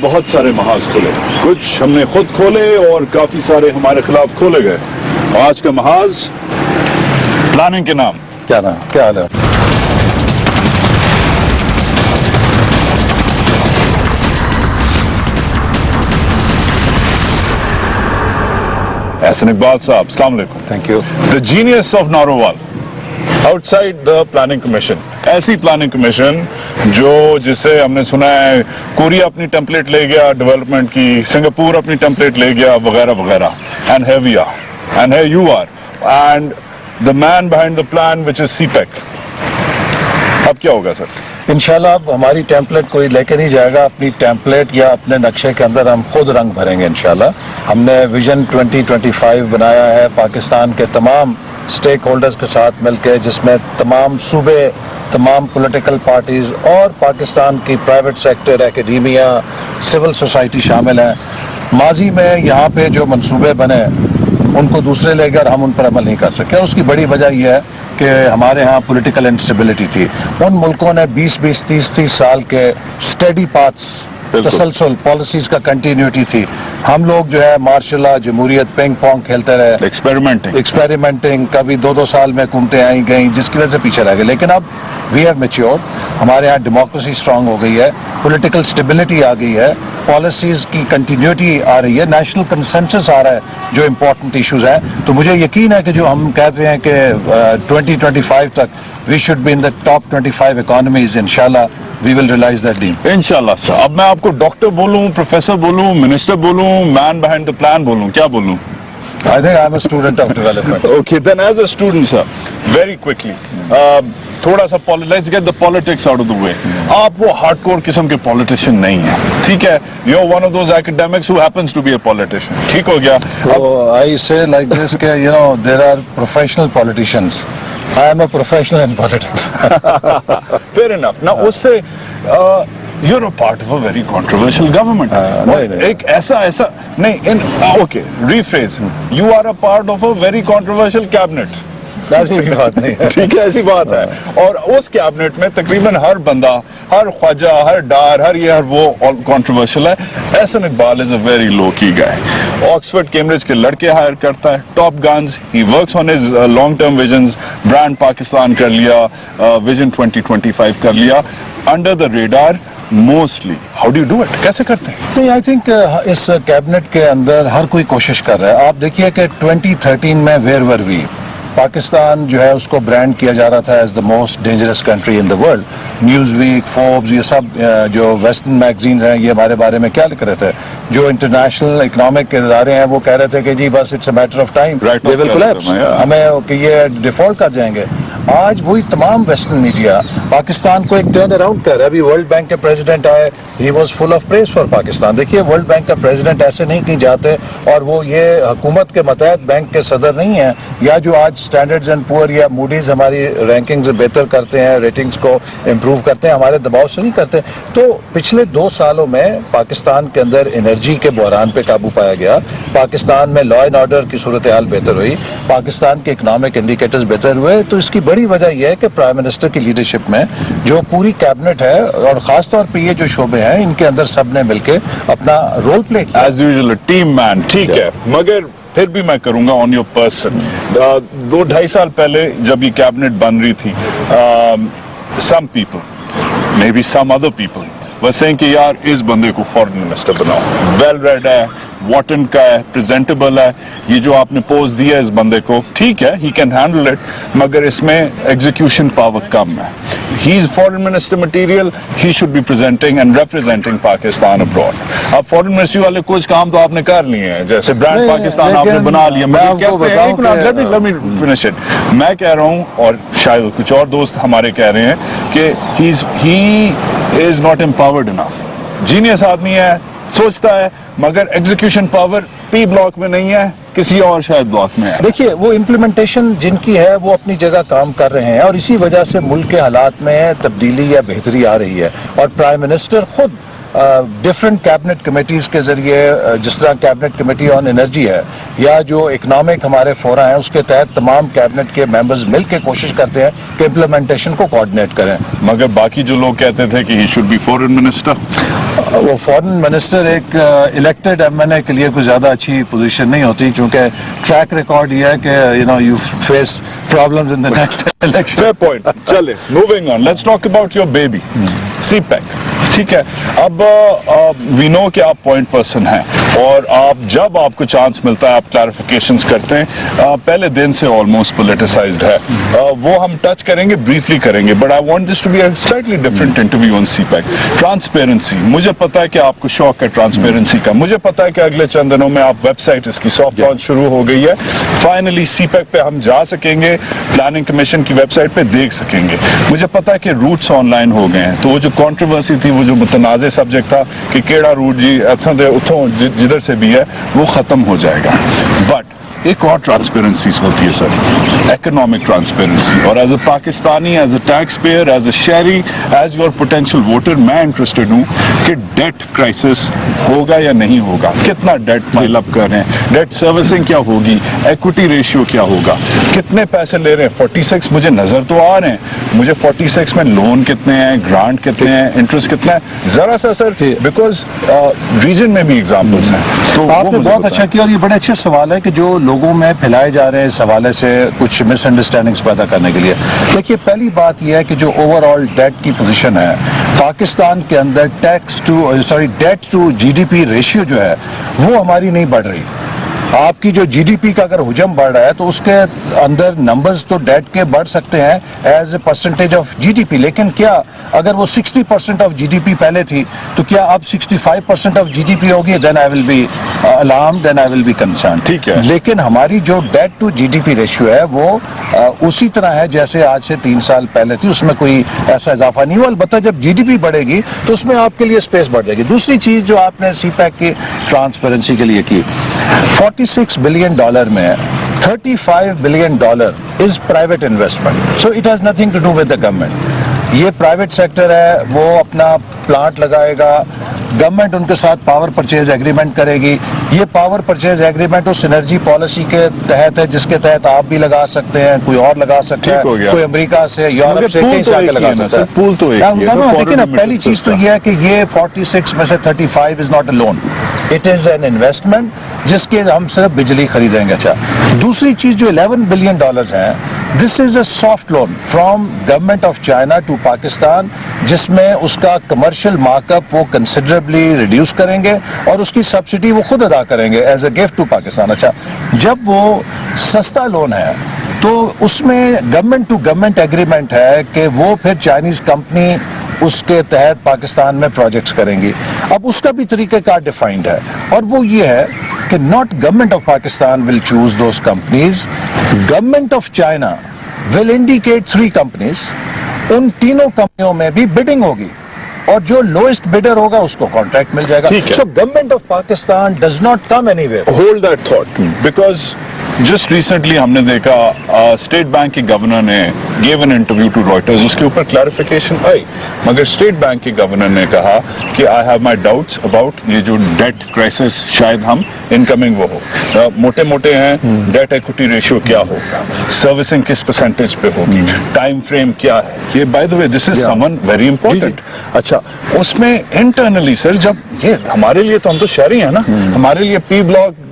بہت سارے محاذ کھلے, کچھ ہم نے خود کھولے اور کافی سارے ہمارے خلاف کھولے گئے. آج کا محاذ پلاننگ کے نام. کیا نام, کیا حال ہے؟ احسن اقبال صاحب, السلام علیکم. Thank you. The genius of Narowal out side the planning commission. ایسی پلاننگ کمیشن جسے ہم نے سنا ہے کوریا اپنی ٹیمپلیٹ لے گیا ڈیولپمنٹ کی, سنگاپور اپنی ٹیمپلیٹ لے گیا وغیرہ وغیرہ. And here we are, and here you are, and the man behind the plan which is CPEC. اب کیا ہوگا سر؟ انشاءاللہ اب ہماری ٹیمپلیٹ کوئی لے کے نہیں جائے گا. اپنی ٹیمپلیٹ یا اپنے نقشے کے اندر ہم خود رنگ بھریں گے انشاءاللہ. ہم نے ویژن 2025 بنایا ہے پاکستان کے تمام سٹیک ہولڈرز کے ساتھ مل کے, جس میں تمام صوبے, تمام پولیٹیکل پارٹیز اور پاکستان کی private sector, academia, civil society شامل ہیں. ماضی میں یہاں پہ جو منصوبے بنے ان کو دوسرے لے کر ہم ان پر عمل نہیں کر سکے. اس کی بڑی وجہ یہ ہے کہ ہمارے ہاں پولیٹیکل انسٹیبلٹی تھی. ان ملکوں نے 20-20, 30-30 سال کے اسٹڈی پاتھس, تسلسل پالیسیز کا کنٹینیوٹی تھی. ہم لوگ جو ہے ماشاء اللہ جمہوریت پنگ پونگ کھیلتے رہے, ایکسپیریمنٹنگ, کبھی 2-2 سال میں حکومتیں آئی گئیں جس کی وجہ سے پیچھے رہ گئے. لیکن اب وی ہیو میچیورڈ, ہمارے یہاں ڈیموکریسی اسٹرانگ ہو گئی ہے, پولیٹیکل اسٹیبلٹی آ گئی ہے, پالیسیز کی کنٹینیوٹی آ رہی ہے, نیشنل کنسنسس آ رہا ہے جو امپورٹنٹ ایشوز ہیں. تو مجھے یقین ہے کہ جو ہم کہتے ہیں کہ 2025 تک we should be in the top 25 economies, انشاءاللہ we will realise that dream. انشاءاللہ سر. اب میں آپ کو ڈاکٹر بولوں, پروفیسر بولوں, منسٹر بولوں, مین بہائنڈ دا پلان بولوں, کیا بولوں؟ I think I'm a student of development. Okay, then as a student, sir, very quickly, تھوڑا سا let's get the politics out of the way. آپ وہ ہارڈ کور قسم کے پولیٹیشین نہیں ہیں, ٹھیک ہے. You're one of those academics who happens to be a politician. ٹھیک ہو گیا. So I say like this کہ there are professional politicians. I am a professional in politics. Fair enough. Now اس سے you're a part of a very controversial government. ایک ایسا نہیں, okay, rephrase. You are a part of a very controversial cabinet. ایسی بات نہیں ہے, ٹھیک ہے, ایسی بات ہے. اور اس کیبنٹ میں تقریباً ہر بندہ, ہر خواجہ, ہر ڈار, ہر یہ ہر وہ کنٹروورشل ہے. احسن اقبال از اے ویری لو کی گائے. آکسفورڈ کیمبرج کے لڑکے ہائر کرتا ہے, top guns, he works on his long term visions. Brand Pakistan کر لیا, ویژن 2025 کر لیا, under the radar mostly. How do you do it, کیسے کرتے ہیں؟ نہیں, آئی تھنک اس کیبنٹ کے اندر ہر کوئی کوشش کر رہا ہے. آپ دیکھیے کہ 2013 میں ویئر ور وی, پاکستان جو ہے اس کو برانڈ کیا جا رہا تھا as the most dangerous country in the world. Newsweek, Forbes, یہ سب جو ویسٹرن میگزینز ہیں یہ ہمارے بارے میں کیا لکھ رہے تھے. جو انٹرنیشنل اکنامک ادارے ہیں وہ کہہ رہے تھے کہ جی بس it's a matter of time, they will collapse, ہمیں کہ یہ ڈیفالٹ کر جائیں گے. آج وہی تمام ویسٹرن میڈیا پاکستان کو ایک ٹرن اراؤنڈ کر رہا ہے. ابھی ورلڈ بینک کے پریزیڈنٹ آئے, he was full of praise for Pakistan. دیکھیے ورلڈ بینک کا پریزیڈنٹ ایسے نہیں کہیں جاتے, اور وہ یہ حکومت کے ماتحت بینک کے صدر نہیں ہیں, یا جو آج اسٹینڈرڈز اینڈ پور یا موڈیز ہماری رینکنگز بہتر کرتے ہیں, ریٹنگز کو امپروو کرتے ہیں, ہمارے دباؤ سے نہیں کرتے. تو پچھلے 2 سالوں میں پاکستان کے اندر انرجی کے بحران پہ قابو پایا گیا, پاکستان میں لا اینڈ آرڈر کی صورتحال بہتر ہوئی, پاکستان کے اکنامک انڈیکیٹرز بہتر ہوئے. تو اس کی بڑی وجہ یہ ہے کہ پرائم منسٹر کی لیڈرشپ میں جو پوری کیبنٹ ہے, اور خاص طور پہ یہ جو شعبے ہیں ان کے اندر سب نے مل کے اپنا رول پلے کیا. ایز یوزل ٹیم مین, ٹھیک ہے. مگر پھر بھی میں کروں گا آن یور پرسن. 2-2.5 سال پہلے جب یہ کیبنٹ بن رہی تھی, some people, may be some other people were saying کہ یار اس بندے کو فورن منسٹر بناؤ, ویل ریڈ ہے, واٹن کا ہے, پریزنٹیبل ہے, یہ جو آپ نے پوز دیا ہے اس بندے کو, ٹھیک ہے, ہی کین ہینڈل اٹ, مگر اس میں ایگزیکیوشن پاور کم ہے. He is foreign minister material, he should be presenting and representing Pakistan abroad. اب فورن منسٹری والے کچھ کام تو آپ نے کر لیے ہیں, جیسے برانڈ پاکستان آپ نے بنا لیا. میں کہہ رہا ہوں, اور شاید کچھ اور دوست ہمارے کہہ رہے ہیں کہ he is not empowered enough. Genius آدمی ہے, سوچتا ہے, مگر ایگزیکیوشن پاور پی بلاک میں نہیں ہے, کسی اور شاید بلاک میں ہے. دیکھیے وہ امپلیمنٹیشن جن کی ہے وہ اپنی جگہ کام کر رہے ہیں, اور اسی وجہ سے ملک کے حالات میں تبدیلی یا بہتری آ رہی ہے. اور پرائم منسٹر خود ڈفرینٹ کیبنٹ کمیٹیز کے ذریعے, جس طرح کیبنٹ کمیٹی آن انرجی ہے, یا جو اکنامک ہمارے فورا ہیں اس کے تحت تمام کیبنٹ کے ممبرز مل کے کوشش کرتے ہیں کہ امپلیمنٹیشن کو کوآرڈینیٹ کریں. مگر باقی جو لوگ کہتے تھے کہ he should be foreign minister, وہ فارن منسٹر ایک الیکٹڈ ایم این اے کے لیے کوئی زیادہ اچھی پوزیشن نہیں ہوتی, چونکہ ٹریک ریکارڈ یہ ہے کہ you face problems in the next election. Fair point. چلے moving on, let's talk about your baby CPEC. ٹھیک ہے, اب وی نو کہ آپ پوائنٹ پرسن ہیں اور جب آپ کو چانس ملتا ہے آپ کلیریفیکیشنز کرتے ہیں. پہلے دن سے آلموسٹ پولیٹیسائزڈ ہے, وہ ہم ٹچ کریں گے, بریفلی کریں گے, but I want this to be a slightly different interview on CPEC. Transparency, مجھے پتا ہے کہ آپ کو شوق ہے ٹرانسپیرنسی کا, مجھے پتا ہے کہ اگلے چند دنوں میں آپ ویب سائٹ اس کی سافٹ لانچ شروع ہو گئی ہے. فائنلی سی پیک پہ ہم جا سکیں گے, پلاننگ کمیشن کی ویب سائٹ پہ دیکھ سکیں گے. مجھے پتا ہے کہ روٹس آن لائن ہو گئے ہیں, تو وہ جو کانٹروورسی تھی, وہ جو متنازع سبجیکٹ تھا کہ کیڑا روٹ جی اتھوں جدھر سے بھی ہے, وہ ختم ہو جائے گا. بٹ ایک اور ٹرانسپیرنسیز ہوتی ہے سر, اکنامک ٹرانسپیرنسی. اور as a Pakistani, as a taxpayer, as a شہری, ایز یور پوٹینشیل ووٹر, میں انٹرسٹڈ ہوں کہ ڈیٹ کرائسس ہوگا یا نہیں ہوگا, کتنا ڈیٹ فائل اپ کر رہے ہیں, ڈیٹ سروسنگ کیا ہوگی, ایکوٹی ریشیو کیا ہوگا, کتنے پیسے لے رہے ہیں. 46 مجھے نظر تو آ رہے ہیں, مجھے 46 میں لون کتنے ہیں, گرانٹ کتنے ہیں, انٹرسٹ کتنا ہے, ذرا سا سر, بیکاز ریجن میں بھی ایگزامپلس ہیں. تو آپ نے بہت اچھا کیا, اور یہ بڑا اچھا سوال ہے کہ جو لوگوں میں پھیلائے جا رہے ہیں اس حوالے سے کچھ مس انڈرسٹینڈنگز پیدا کرنے کے لیے. دیکھیے, پہلی بات یہ ہے کہ جو اوور آل ڈیٹ کی پوزیشن ہے پاکستان کے اندر, debt to G D P ratio جو ہے وہ ہماری نہیں بڑھ رہی. آپ کی جو جی ڈی پی کا اگر حجم بڑھ رہا ہے تو اس کے اندر نمبرز تو ڈیٹ کے بڑھ سکتے ہیں as a percentage of G D P, لیکن کیا اگر وہ 60% آف جی ڈی پی پہلے تھی تو کیا اب 65% آف جی ڈی پی ہوگی؟ Then I will be alarmed and I will be concerned. ٹھیک ہے, لیکن ہماری جو debt to G D P ratio ہے وہ اسی طرح ہے جیسے آج سے 3 سال پہلے تھی, اس میں کوئی ایسا اضافہ نہیں ہوا. البتہ جب جی ڈی پی بڑھے گی تو اس میں آپ کے لیے اسپیس بڑھ جائے گی. دوسری چیز جو آپ نے سی پیک کی ٹرانسپیرنسی کے لیے کی, $46 بلین میں $35 billion is private investment, so it has nothing to do with the government. یہ پرائیویٹ سیکٹر ہے, وہ اپنا پلانٹ لگائے گا, گورنمنٹ ان کے ساتھ پاور پرچیز ایگریمنٹ کرے گی. یہ پاور پرچیز ایگریمنٹ اس انرجی پالیسی کے تحت ہے جس کے تحت آپ بھی لگا سکتے ہیں, کوئی اور لگا سکتا ہے, کوئی امریکہ سے, یورپ سے, کہیں سے آ کے لگا سکتا ہے. پول تو لیکن اب پہلی چیز تو یہ ہے کہ یہ 46 میں سے 35 is not a loan, it is an investment جس کے ہم صرف بجلی خریدیں گے. اچھا, دوسری چیز جو $11 بلین ہیں, this is a soft loan from government of China to Pakistan, جس میں اس کا کمرشل مارک اپ وہ کنسیڈریبلی ریڈیوس کریں گے اور اس کی سبسڈی وہ خود ادا کریں گے as a gift to Pakistan. اچھا, جب وہ سستا لون ہے تو اس میں گورنمنٹ ٹو گورنمنٹ ایگریمنٹ ہے کہ وہ پھر چائنیز کمپنی اس کے تحت پاکستان میں پروجیکٹس کریں گی. اب اس کا بھی طریقہ کار ڈیفائنڈ ہے, اور وہ یہ ہے کہ not government of Pakistan will choose those companies, government of China will indicate 3 companies, ان تینوں کمپنیوں میں بھی بڈنگ ہوگی اور جو لوئسٹ بڈر ہوگا اس کو کانٹریکٹ مل جائے گا. So government of Pakistan does not come anywhere. Hold that thought, because just recently ہم نے دیکھا اسٹیٹ بینک کے گورنر نے gave an interview to Reuters, اس کے اوپر کلیریفیکیشن آئی, مگر اسٹیٹ بینک کے گورنر نے کہا کہ I have my doubts about یہ جو ڈیٹ کرائسس شاید ہم انکمنگ وہ ہو, موٹے موٹے ہیں, ڈیٹ ایکوٹی ریشیو کیا ہوگا, سروسنگ کس پرسنٹیج پہ ہوگی, ٹائم فریم کیا ہے. یہ بائی دا وے دس از سمن ویری امپورٹنٹ. اچھا, اس میں انٹرنلی سر, جب یہ ہمارے لیے تو ہم تو شہری ہیں نا, ہمارے لیے پی بلاک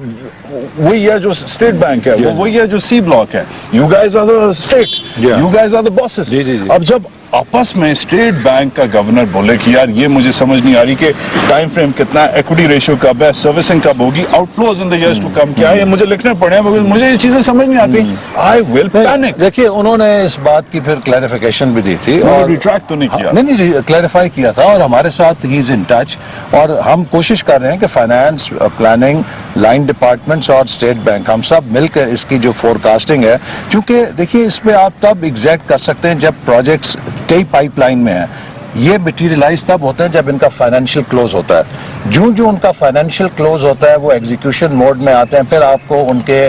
وہی ہے جو اسٹیٹ بینک ہے, وہی ہے جو سی بلاک ہے. You guys are the state, you guys are the bosses. اب جب آپس میں اسٹیٹ بینک کا گورنر بولے کہ یار یہ مجھے سمجھ نہیں آ رہی کہ ٹائم فریم کتنا ہے, ایکوٹی ریشیو کب ہے, سروسنگ کب ہوگی, outflows in the years to come کیا ہے, یہ مجھے لکھنے پڑے ہیں مگر مجھے یہ چیزیں سمجھ نہیں آتی, آئی ول پینک. دیکھیے, انہوں نے اس بات کی پھر کلیریفیکیشن بھی دی تھی اور ریٹریکٹ تو نہیں کیا, نہیں کلیریفائی کیا تھا, اور ہمارے ساتھ ہی از ان ٹچ, اور ہم کوشش کر رہے ہیں کہ فائنانس, پلاننگ, لائن ڈپارٹمنٹس اور اسٹیٹ بینک ہم سب مل کر اس کی جو فور کاسٹنگ ہے, چونکہ دیکھیے اس پہ آپ تب ایگزیکٹ کر سکتے ہیں جب پروجیکٹس کئی پائپ لائن میں ہیں, یہ مٹیریلائز تب ہوتے ہیں جب ان کا فائنینشیل کلوز ہوتا ہے. جو ان کا فائنینشیل کلوز ہوتا ہے وہ ایگزیکیوشن موڈ میں آتے ہیں, پھر آپ کو ان کے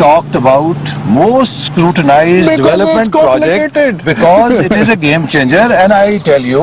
talked about, most scrutinized development project because it is a game changer, and I tell you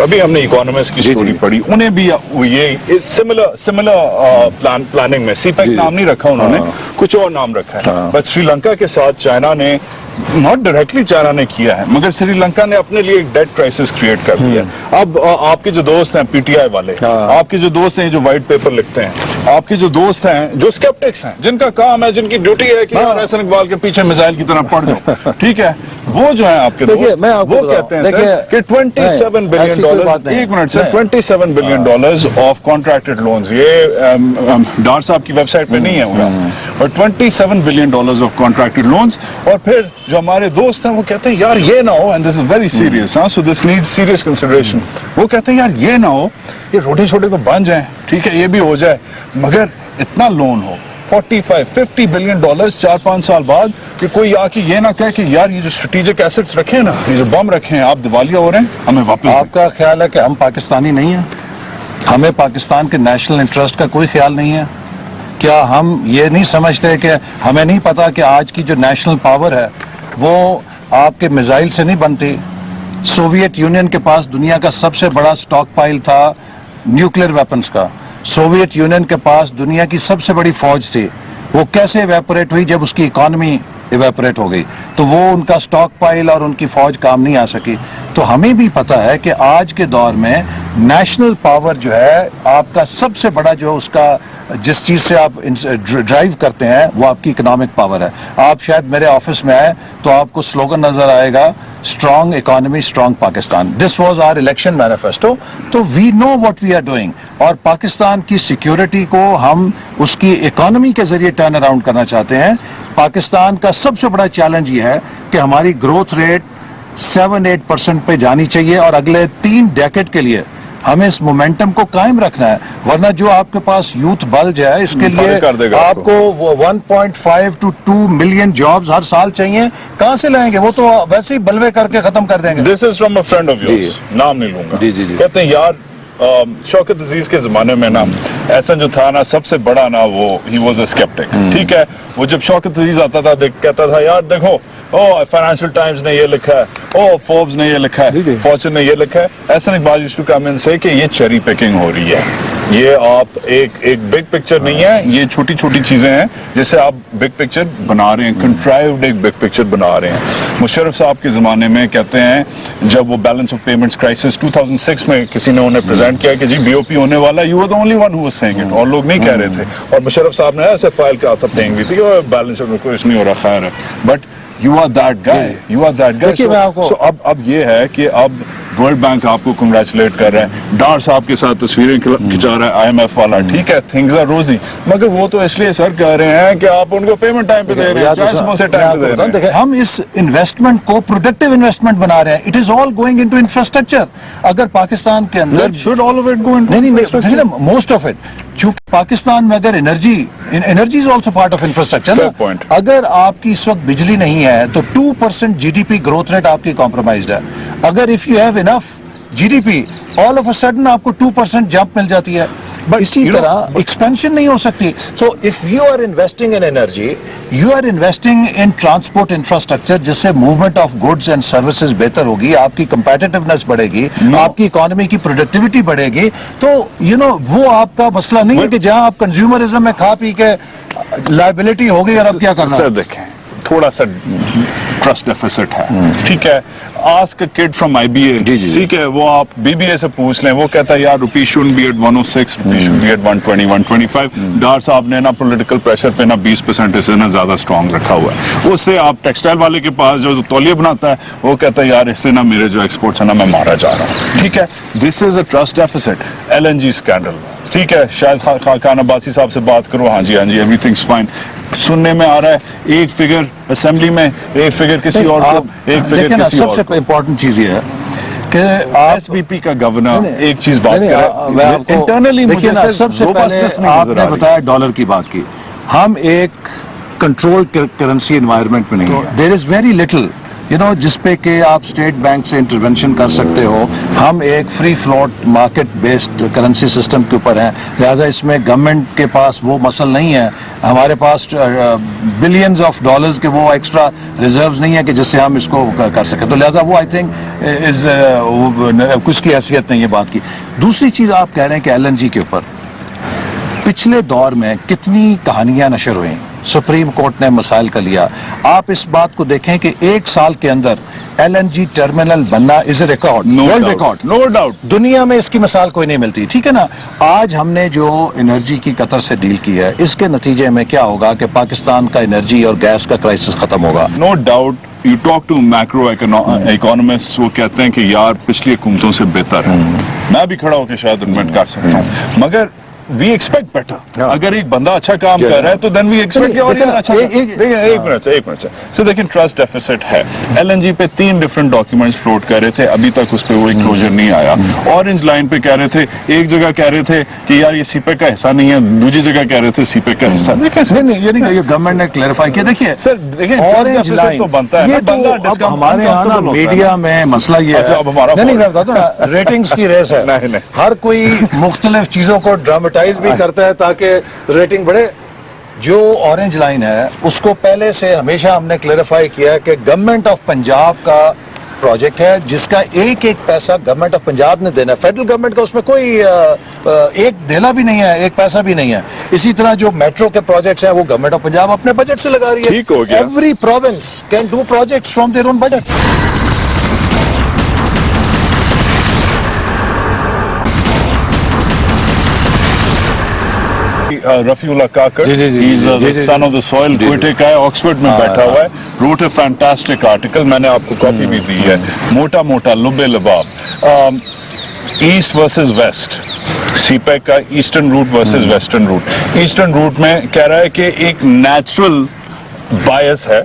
تو ابھی ہم نے اکانومسٹ کی اسٹوری پڑھی, انہیں بھی یہ سملر پلاننگ میں سی پیک نام نہیں رکھا انہوں نے, کچھ اور نام رکھا ہے. بٹ سری لنکا کے ساتھ چائنا نے ناٹ ڈائریکٹلی چائنا نے کیا ہے, مگر سری لنکا نے اپنے لیے ایک ڈیٹ کرائسس کریٹ کر دیا. اب آپ کے جو دوست ہیں پی ٹی آئی والے, آپ کے جو دوست ہیں جو وائٹ پیپر لکھتے ہیں, آپ کے جو دوست ہیں جو اسکیپٹکس ہیں, جن کا کام ہے, جن کی ڈیوٹی ہے کہ احسن اقبال کے پیچھے میزائل کی طرح پڑ جاؤ, ٹھیک ہے, وہ جو ہیں آپ کے دوست, وہ کہتے ہیں سر کہ $27 بلین, ایک minute sir, $27 billion of contracted loans, یہ ڈار صاحب کی ویب سائٹ پہ نہیں ہے ہوگا, اور $27 بلین آف کانٹریکٹڈ لونز. اور پھر جو ہمارے دوست ہیں وہ کہتے ہیں یار یہ نہ ہو, and this is very serious, so this need serious consideration. وہ کہتے ہیں یار یہ نہ ہو, یہ روٹے چھوٹے تو بن جائیں, ٹھیک ہے, یہ بھی ہو جائے, مگر اتنا لون ہو 45-50 بلین ڈالرز 4-5 سال بعد, کہ کوئی آ کے یہ نہ کہے کہ یار یہ جو اسٹریٹجک ایسٹس رکھے ہیں نا, یہ جو بم رکھے ہیں, آپ دیوالیہ ہو رہے ہیں, ہمیں واپس. آپ کا خیال ہے کہ ہم پاکستانی نہیں ہیں؟ ہمیں پاکستان کے نیشنل انٹرسٹ کا کوئی خیال نہیں ہے؟ کیا ہم یہ نہیں سمجھتے کہ ہمیں نہیں پتا کہ آج کی جو نیشنل پاور ہے وہ آپ کے میزائل سے نہیں بنتی؟ سوویت یونین کے پاس دنیا کا سب سے بڑا سٹاک پائل تھا نیوکلیر ویپنز کا. سوویت یونین کے پاس دنیا کی سب سے بڑی فوج تھی. وہ کیسے ایویپوریٹ ہوئی؟ جب اس کی اکانومی ایویپوریٹ ہو گئی, تو وہ ان کا سٹاک پائل اور ان کی فوج کام نہیں آ سکی. تو ہمیں بھی پتا ہے کہ آج کے دور میں نیشنل پاور جو ہے آپ کا سب سے بڑا, جو اس کا جس چیز سے آپ ڈرائیو کرتے ہیں وہ آپ کی اکنامک پاور ہے. آپ شاید میرے آفس میں آئے تو آپ کو سلوگن نظر آئے گا, strong economy strong Pakistan. This was our election manifesto. تو we know what we are doing, اور پاکستان کی سیکورٹی کو ہم اس کی اکانومی کے ذریعے ٹرن اراؤنڈ کرنا چاہتے ہیں. پاکستان کا سب سے بڑا چیلنج یہ ہے کہ ہماری گروتھ ریٹ 7-8% پہ جانی چاہیے, اور اگلے 3 ڈیکیڈ کے لیے ہمیں اس مومنٹم کو قائم رکھنا ہے. ورنہ جو آپ کے پاس یوتھ بلج ہے, اس کے لیے آپ کو 1.5 to 2 ملین جابز ہر سال چاہیے, کہاں سے لائیں گے؟ وہ تو ویسے ہی بلوے کر کے ختم کر دیں گے. This is from a friend of yours, نام نہیں لوں گا. کہتے ہیں یار شوکت عزیز کے زمانے میں نا ایسا جو تھا نا سب سے بڑا نا, وہ ہی واز اے اسکیپٹک, ٹھیک ہے. وہ جب شوکت عزیز آتا تھا کہتا تھا یار دیکھو, فائنینشیل ٹائمز نے یہ لکھا ہے, فوربس نے یہ لکھا ہے, فارچون نے یہ لکھا ہے. Ahsan Iqbal used to come and say کہ یہ چیری پیکنگ ہو رہی ہے, یہ آپ ایک بگ پکچر نہیں ہے, یہ چھوٹی چھوٹی چیزیں ہیں جیسے آپ بگ پکچر بنا رہے ہیں, کنٹرائیوڈ ایک بگ پکچر بنا رہے ہیں. مشرف صاحب کے زمانے میں کہتے ہیں جب وہ بیلنس آف پیمنٹس کرائسس 2006 میں کسی نے انہیں پریزنٹ کیا کہ جی بی او پی ہونے والا, you are the only one who was seeing it, اور لوگ نہیں کہہ رہے تھے. اور مشرف صاحب نے ایسے فائل کیا تھا پیئنگ بھی تھی کہ بیلنس کچھ نہیں ہو رہا, خیر ہے, but you are that guy, you are that guy. So اب یہ ہے کہ اب ورلڈ بینک آپ کو کنگریچولیٹ کر رہے ہیں, ڈار صاحب کے ساتھ تصویریں کھچا رہا ہے آئی ایم ایف والا, ٹھیک ہے, تھنگز آر روزی, مگر وہ تو اس لیے سر کہہ رہے ہیں کہ آپ ان کو پیمنٹ ٹائم پہ دے رہے ہیں, چائے سموسے ٹائم پہ دے رہے ہیں. ہم اس انویسٹمنٹ کو پروڈکٹیو انویسٹمنٹ بنا رہے ہیں. It is all going into infrastructure. اگر پاکستان کے اندر should all of it go نہیں, موسٹ آف اٹ, چونکہ پاکستان میں اگر energy is also part of infrastructure. اگر آپ کی اس وقت بجلی نہیں ہے تو 2% G D P growth rate آپ کی کمپرومائزڈ ہے. اگر if you have enough G D P, all of a sudden آپ کو 2% جمپ مل جاتی ہے. بٹ اسی طرح ایکسپینشن نہیں ہو سکتی. So if you are investing in energy, you are investing in transport infrastructure, جس سے movement of goods and services بہتر ہوگی, آپ کی کمپیٹیٹونیس بڑھے گی, آپ کی اکانومی کی پروڈکٹیوٹی بڑھے گی. تو وہ آپ کا مسئلہ نہیں ہے کہ جہاں آپ کنزیومرزم میں کھا پی کے لائبلٹی ہو گئی اور اب کیا کرنا. سر دیکھیں, تھوڑا سا ٹرسٹ ڈیفیسٹ ہے, ٹھیک ہے. Ask a kid from I B A, ٹھیک ہے, وہ آپ بی بی اے سے پوچھ لیں, وہ کہتا ہے یار rupee shouldn't be at 106, rupee should be at 120, 125. Dar صاحب نے نا پولیٹیکل پریشر پہ نا 20% سے نا زیادہ اسٹرانگ رکھا ہوا ہے. اس سے آپ ٹیکسٹائل والے کے پاس جو تولیہ بناتا ہے وہ کہتا ہے یار اس سے نا میرے جو ایکسپورٹس ہیں نا میں مارا جا رہا ہوں, ٹھیک ہے. This is a trust deficit. L N G scandal, ٹھیک ہے, شاید خان عباسی صاحب سے بات کرو, ہاں جی ایوری تھنگس فائن. سننے میں آ رہا ہے ایک فگر اسمبلی میں, ایک فگر کسی اور کو, ایک فگر کسی اور. سب سے امپورٹنٹ چیز یہ ہے کہ ایس بی پی کا گورنر ایک چیز بات کرے انٹرنلی. سب سے پہلے آپ نے بتایا ڈالر کی بات کی, ہم ایک کنٹرول کرنسی انوائرمنٹ میں نہیں ہے. دیر از ویری لٹل جس پہ کہ آپ اسٹیٹ بینک سے انٹرونشن کر سکتے ہو. ہم ایک free float market based currency system کے اوپر ہیں, لہذا اس میں گورنمنٹ کے پاس وہ مسل نہیں ہے. ہمارے پاس بلینز آف ڈالرز کے وہ ایکسٹرا ریزروز نہیں ہے کہ جس سے ہم اس کو کر سکیں, تو لہذا وہ آئی تھنک کچھ کی حیثیت نہیں ہے بات کی. دوسری چیز آپ کہہ رہے ہیں کہ ایل این جی کے اوپر پچھلے دور میں کتنی کہانیاں نشر ہوئیں, سپریم کورٹ نے مسائل کا لیا. آپ اس بات کو دیکھیں کہ ایک سال کے اندر ایل این جی ٹرمینل بننا is a record, world record, no doubt. دنیا میں اس کی مثال کوئی نہیں ملتی, ٹھیک ہے نا. آج ہم نے جو انرجی کی قطر سے ڈیل کی ہے, اس کے نتیجے میں کیا ہوگا کہ پاکستان کا انرجی اور گیس کا کرائسس ختم ہوگا. No doubt. You talk to macroeconomist, وہ کہتے ہیں کہ یار پچھلی حکومتوں سے بہتر ہے. میں بھی کھڑا ہو کے شاید ایڈمٹ کر سکتا ہوں, مگر وی ایکسپیکٹ بیٹر. اگر ایک بندہ اچھا کام کر رہا ہے تو دین وی ایکسپیکٹ ایک منٹ سے دیکھیں ٹرسٹ ڈیفیسٹ ہے. ایل این جی پہ 3 ڈفرنٹ ڈاکیومنٹس فلوٹ کر رہے تھے, ابھی تک اس پہ کوئی کلوجر نہیں آیا. اورنج لائن پہ کہہ رہے تھے, ایک جگہ کہہ رہے تھے کہ یار یہ سی پیک کا حصہ نہیں ہے, دوسری جگہ کہہ رہے تھے سی پیک کا حصہ. یہ گورنمنٹ نے کلیئرفائی کیا. دیکھیے سر دیکھیں اورنج لائن تو بنتا ہے, ہمارے یہاں میڈیا میں مسئلہ یہ ہے, ریٹنگز کی ریس ہے, ہر کوئی مختلف چیزوں کو ڈراماٹائز بھی کرتا ہے تاکہ ریٹنگ بڑھے. جو اورنج لائن ہے اس کو پہلے سے ہمیشہ ہم نے کلیئرفائی کیا کہ گورنمنٹ آف پنجاب کا پروجیکٹ ہے, جس کا ایک ایک پیسہ گورنمنٹ آف پنجاب نے دینا ہے. فیڈرل گورنمنٹ کا اس میں کوئی ایک دینا بھی نہیں ہے, ایک پیسہ بھی نہیں ہے. اسی طرح جو میٹرو کے پروجیکٹس ہیں وہ گورنمنٹ آف پنجاب اپنے بجٹ سے لگا رہی ہے. ٹھیک ہو گیا. Every province can do projects from their own budget. Rafiullah Kakar, son of the soil, کوئٹے کا ہے, آکسفورڈ میں بیٹھا ہوا ہے, روٹ اے فینٹاسٹک آرٹیکل, میں نے آپ کو کاپی بھی دی ہے, موٹا موٹا لبے لباب, east versus west, CPEC کا eastern route versus western route. Eastern route میں کہہ رہا ہے کہ ایک نیچرل بائس ہے,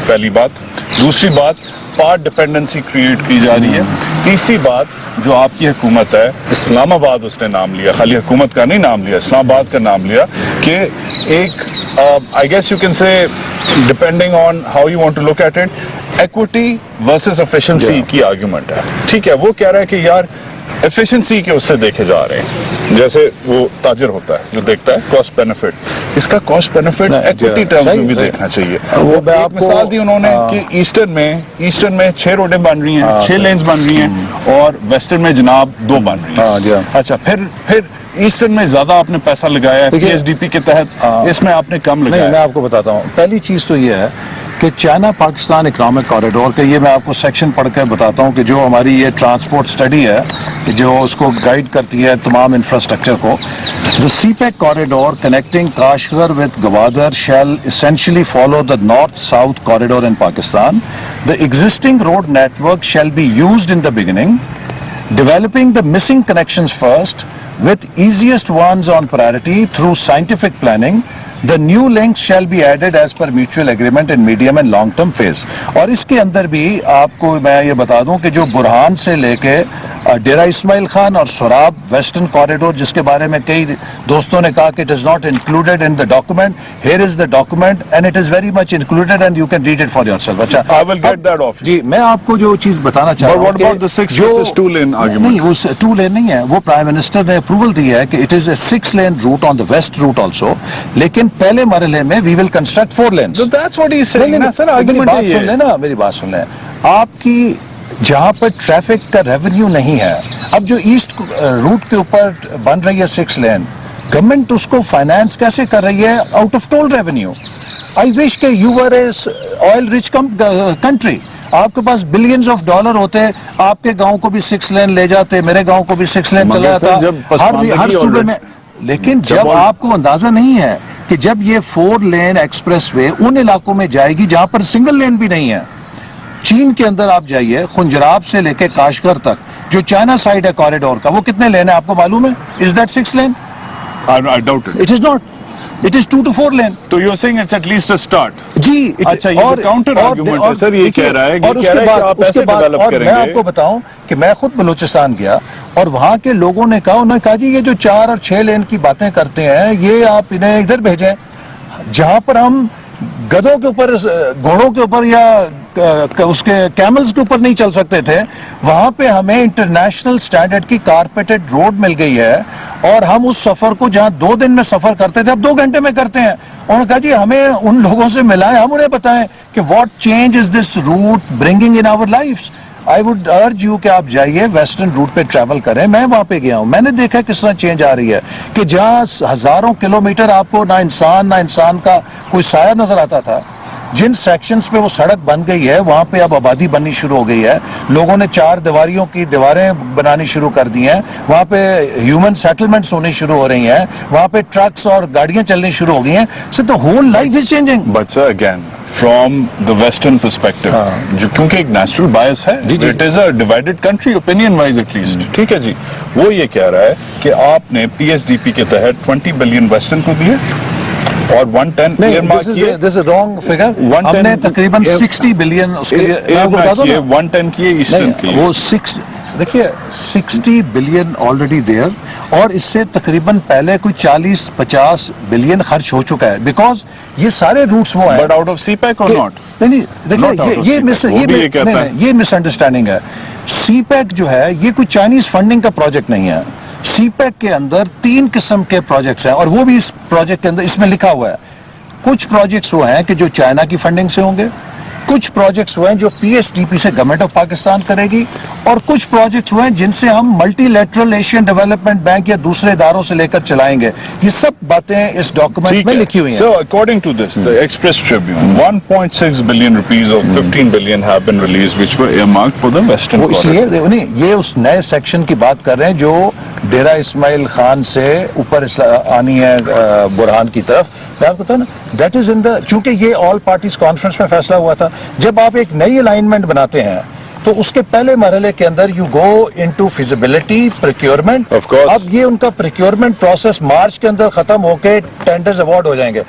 پہلی بات. دوسری بات, پارٹ ڈپینڈنسی کریٹ کی جا رہی ہے. تیسری بات, جو آپ کی حکومت ہے, اسلام آباد اس نے نام لیا, خالی حکومت کا نہیں نام لیا, اسلام آباد کا نام لیا, کہ ایک I guess you can say depending on how you want to look at it, equity versus efficiency کی آرگیومنٹ ہے. ٹھیک ہے, وہ کہہ رہا ہے کہ یار ایفیشنسی کے اس سے دیکھے جا رہے ہیں, جیسے وہ تاجر ہوتا ہے جو دیکھتا ہے کاسٹ بینیفٹ, اس کا کاسٹ بینیفٹ ایکوٹی ٹرمز میں بھی دیکھنا چاہیے. وہ ایک مثال دی انہوں نے کہ ایسٹرن میں 6 روڈیں بن رہی ہیں, 6 لینز بن رہی ہیں, اور ویسٹرن میں جناب 2 بن رہی ہیں. اچھا, پھر ایسٹرن میں زیادہ آپ نے پیسہ لگایا ہے پی ایس ڈی پی کے تحت, اس میں آپ نے کم لگایا. میں آپ کو بتاتا ہوں. پہلی چیز تو یہ ہے کہ چائنا پاکستان اکنامک کوریڈور کے, یہ میں آپ کو سیکشن پڑھ کے بتاتا ہوں کہ جو ہماری یہ ٹرانسپورٹ اسٹڈی ہے جو اس کو گائیڈ کرتی ہے تمام انفراسٹرکچر کو. The CPEC corridor connecting Kashgar with Gwadar shall essentially follow the north south corridor in Pakistan. The existing road network shall be used in the beginning, developing the missing connections first with easiest ones on priority through scientific planning. The new links shall be added as per mutual agreement in medium and long term phase. اور اس کے اندر بھی آپ کو میں یہ بتا دوں کہ جو برہان سے لے کے ڈیرہ اسماعیل خان اور سراب ویسٹرن کوریڈور, جس کے بارے میں کئی دوستوں نے کہا کہ it is not included in the document, here is the document and it is very much included and you can read it for your self. اچھا, I will get that off. جی, میں آپ کو جو چیز بتانا چاہ رہا ہوں, What about the 6 versus 2 lane argument? نہیں, وہ 2 لین نہیں ہے, وہ پرائم منسٹر نے اپروول دی ہے کہ it is a 6 lane route on the west route also, لیکن پہلے مرحلے میں we will construct 4 lanes. So that's what he's saying. میری بات سن لیں. آپ کی جہاں پر ٹریفک کا ریونیو نہیں ہے, اب جو ایسٹ روٹ کے اوپر بن رہی ہے 6 لین, گورنمنٹ اس کو فائنانس کیسے کر رہی ہے؟ Out of toll revenue. I wish کہ you are a oil rich country, آپ کے پاس بلینز آف ڈالر ہوتے, آپ کے گاؤں کو بھی 6 لین لے جاتے, میرے گاؤں کو بھی 6 لین چلا جاتا ہر صوبے میں. لیکن جب آپ کو اندازہ نہیں ہے کہ جب یہ 4 لین ایکسپریس وے ان علاقوں میں جائے گی جہاں پر سنگل لین بھی نہیں ہے. چین کے اندر آپ جائیے, خنجراب سے لے کے کاشغر تک جو چائنا سائڈ ہے کوریڈور کا, وہ کتنے لین ہے آپ کو معلوم ہے؟ Is that 6 lane? I doubt it. It is not. It is 2 to 4 lane. تو you're saying it's at least a start. جی, اچھا, یہ کاؤنٹر آرگومنٹ ہے سر, یہ کہہ رہا ہے کہ آپ ایسے ڈیولپ کریں گے. میں آپ کو بتاؤں کہ میں خود بلوچستان گیا اور وہاں کے لوگوں نے کہا, انہوں نے کہا جی یہ جو 4 اور 6 لین کی باتیں کرتے ہیں یہ آپ انہیں ادھر بھیجیں, جہاں پر ہم گدھوں کے اوپر, گھوڑوں کے اوپر یا اس کے کیملز کے اوپر نہیں چل سکتے تھے، وہاں پہ ہمیں انٹرنیشنل سٹینڈرڈ کی کارپیٹڈ روڈ مل گئی ہے، اور ہم اس سفر کو جہاں 2 دن میں سفر کرتے تھے اب 2 گھنٹے میں کرتے ہیں. انہوں نے کہا جی ہمیں ان لوگوں سے ملائیں، ہم انہیں بتائیں کہ what change is this route bringing in our lives. I would urge you کہ آپ جائیے ویسٹرن روٹ پہ ٹریول کریں. میں وہاں پہ گیا ہوں، میں نے دیکھا کس طرح چینج آ رہی ہے کہ جہاں ہزاروں کلومیٹر آپ کو نہ انسان کا کوئی سایہ نظر آتا تھا، جن سیکشنز پہ وہ سڑک بن گئی ہے وہاں پہ اب آبادی بننی شروع ہو گئی ہے. لوگوں نے 4 دیواریوں کی دیواریں بنانی شروع کر دی ہیں، وہاں پہ ہیومن سیٹلمنٹس ہونی شروع ہو رہی ہیں، وہاں پہ ٹرکس اور گاڑیاں چلنی شروع ہو گئی ہیں. So the whole life is changing. But sir, again, from the Western perspective, جو کیونکہ ایک نیچرل بائس ہے, it is a divided country, opinion wise at least. ٹھیک ہے جی, وہ یہ کہہ رہا ہے کہ آپ نے پی ایس ڈی پی کے تحت 20 بلین ویسٹرن کو دیے اور 110 ایئرمارک کیے. دس از رانگ فگر. ہم نے تقریباً 60 بلین اس کے لیے 110 کیے ایسٹرن کے لیے. وہ 6 دیکھیے 60 بلین آلریڈی دیئر، اور اس سے تقریباً پہلے کوئی 40-50 بلین خرچ ہو چکا ہے، بیکاز یہ سارے روٹس وہ ہیں. But out of CPEC اور ناٹ؟ نہیں دیکھیے یہ مس انڈرسٹینڈنگ ہے. سی پیک جو ہے یہ کوئی چائنیز فنڈنگ کا پروجیکٹ نہیں ہے. سی پیک کے اندر 3 قسم کے پروجیکٹس ہیں، اور وہ بھی اس پروجیکٹ کے اندر اس میں لکھا ہوا ہے. کچھ پروجیکٹس وہ ہیں کہ جو چائنا کی فنڈنگ سے ہوں گے، کچھ پروجیکٹس وہ ہیں جو پی ایس ڈی پی سے گورنمنٹ آف پاکستان کرے گی، اور کچھ پروجیکٹس وہ ہیں جن سے ہم multi lateral Asian development bank یا دوسرے اداروں سے لے کر چلائیں گے. یہ سب باتیں اس ڈاکومنٹ میں لکھی ہوئی ہیں. So according to this, the Express Tribune, 1.6 billion rupees of 15 billion have been released, which were earmarked for the Western وہ اس لیے نہیں، یہ اس نئے سیکشن کی بات کر رہے ہیں جو ڈیرہ اسماعیل خان سے اوپر آنی ہے برہان کی طرف. میں آپ کو بتاؤں نا، دیٹ از ان دا، چونکہ یہ آل پارٹیز کانفرنس میں فیصلہ ہوا تھا. جب آپ ایک نئی الائنمنٹ بناتے ہیں تو اس کے پہلے مرحلے کے اندر you go into feasibility procurement. اب یہ ان کا پروکیورمنٹ پروسیس مارچ کے اندر ختم ہو کے ٹینڈرز ایوارڈ ہو جائیں گے.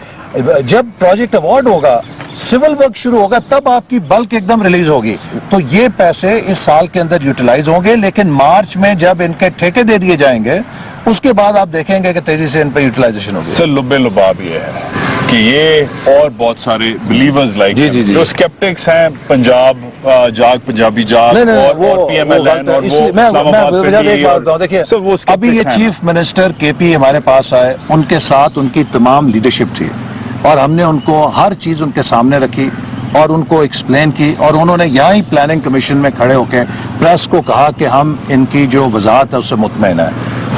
جب پروجیکٹ ایوارڈ ہوگا، سول ورک شروع ہوگا، تب آپ کی بلک ایک دم ریلیز ہوگی. تو یہ پیسے اس سال کے اندر یوٹیلائز ہوں گے، لیکن مارچ میں جب ان کے ٹھیکے دے دیے جائیں گے اس کے بعد آپ دیکھیں گے کہ تیزی سے ان پہ یوٹیلائزیشن ہوگی. سر لبے لباب یہ ہے کہ یہ اور بہت سارے بلیورز لائک جو اسکیپٹکس ہیں، پنجاب جاگ، پنجابی جاگ اور پی ایم ایل این اور وہ اسلام آباد. دیکھیے ابھی یہ چیف منسٹر کے پی ہمارے پاس آئے، ان کے ساتھ ان کی تمام لیڈرشپ تھی، اور ہم نے ان کو ہر چیز ان کے سامنے رکھی اور ان کو ایکسپلین کی، اور انہوں نے یہاں ہی پلاننگ کمیشن میں کھڑے ہو کے پریس کو کہا کہ ہم ان کی جو وضاحت ہے اس سے مطمئن ہے.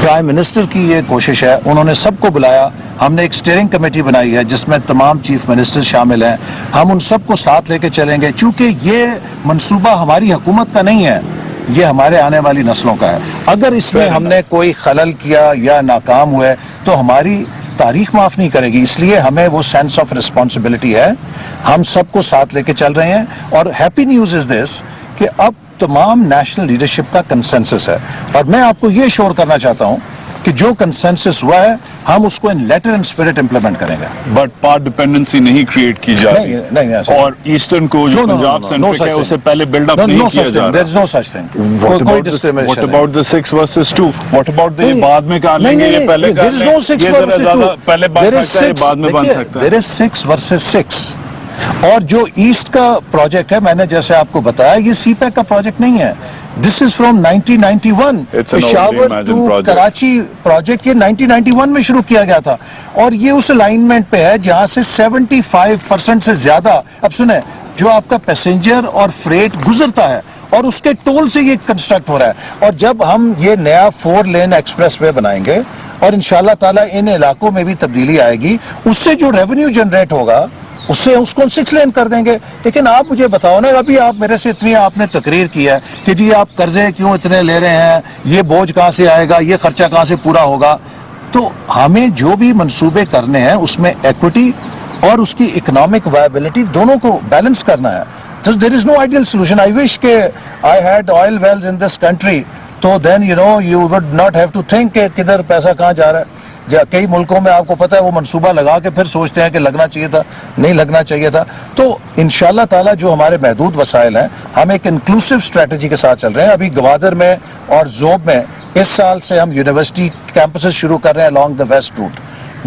پرائم منسٹر کی یہ کوشش ہے، انہوں نے سب کو بلایا. ہم نے ایک اسٹیئرنگ کمیٹی بنائی ہے جس میں تمام چیف منسٹر شامل ہیں. ہم ان سب کو ساتھ لے کے چلیں گے، چونکہ یہ منصوبہ ہماری حکومت کا نہیں ہے، یہ ہمارے آنے والی نسلوں کا ہے. اگر اس میں ہم نے کوئی خلل کیا یا ناکام ہوئے تو ہماری تاریخ معاف نہیں کرے گی. اس لیے ہمیں وہ سینس آف ریسپانسبلٹی ہے، ہم سب کو ساتھ لے کے چل رہے ہیں. اور ہیپی نیوز از دس کہ اب تمام نیشنل لیڈرشپ کا کنسنسس ہے، اور میں آپ کو یہ شور کرنا چاہتا ہوں کہ جو کنسنسس ہوا ہے ہم اس کو ان لیٹر اینڈ اسپرٹ امپلیمنٹ کریں گے. بٹ پارٹ ڈپینڈنسی نہیں کریٹ کی جا رہی، اور ایسٹرن کو جو پنجاب سینٹرک ہے اسے پہلے بلڈ اپ نہیں کیا جا رہا. There is no such thing. What about the 6 versus 2? What about the بعد میں کر لیں گے، یہ پہلے کر لیں گے، یہ ذرا زیادہ پہلے بن سکتا ہے، بعد میں بن سکتا ہے. There is 6 versus 6. اور جو ایسٹ کا پروجیکٹ ہے، میں نے جیسے آپ کو بتایا، یہ سی پیک کا پروجیکٹ نہیں ہے. This is from 1991. Peshawar to Karachi project یہ 1991 میں شروع کیا گیا تھا، اور یہ اس الائنمنٹ پہ ہے جہاں سے 75% سے زیادہ، اب سنیں، جو آپ کا پیسنجر اور فریٹ گزرتا ہے اور اس کے ٹول سے یہ کنسٹرکٹ ہو رہا ہے. اور جب ہم یہ نیا 4 لین ایکسپریس وے بنائیں گے اور انشاءاللہ تعالیٰ ان علاقوں میں بھی تبدیلی آئے گی، اس سے جو ریونیو جنریٹ ہوگا اس سے اس کو 6 لین کر دیں گے. لیکن آپ مجھے بتاؤ نا، ابھی آپ میرے سے اتنی آپ نے تقریر کی ہے کہ جی آپ قرضے کیوں اتنے لے رہے ہیں، یہ بوجھ کہاں سے آئے گا، یہ خرچہ کہاں سے پورا ہوگا. تو ہمیں جو بھی منصوبے کرنے ہیں اس میں ایکوٹی اور اس کی اکنامک وائبلٹی دونوں کو بیلنس کرنا ہے. دیر از نو آئیڈیل سولوشن. آئی وش کہ I had oil wells in this country, تو then you would not have to think کہ کدھر پیسہ کہاں جا رہا ہے. کئی ملکوں میں آپ کو پتا ہے وہ منصوبہ لگا کے پھر سوچتے ہیں کہ لگنا چاہیے تھا، نہیں لگنا چاہیے تھا. تو انشاءاللہ تعالی جو ہمارے محدود وسائل ہیں، ہم ایک انکلوسیو اسٹریٹجی کے ساتھ چل رہے ہیں. ابھی گوادر میں اور زوب میں اس سال سے ہم یونیورسٹی کیمپسز شروع کر رہے ہیں along the ویسٹ روٹ.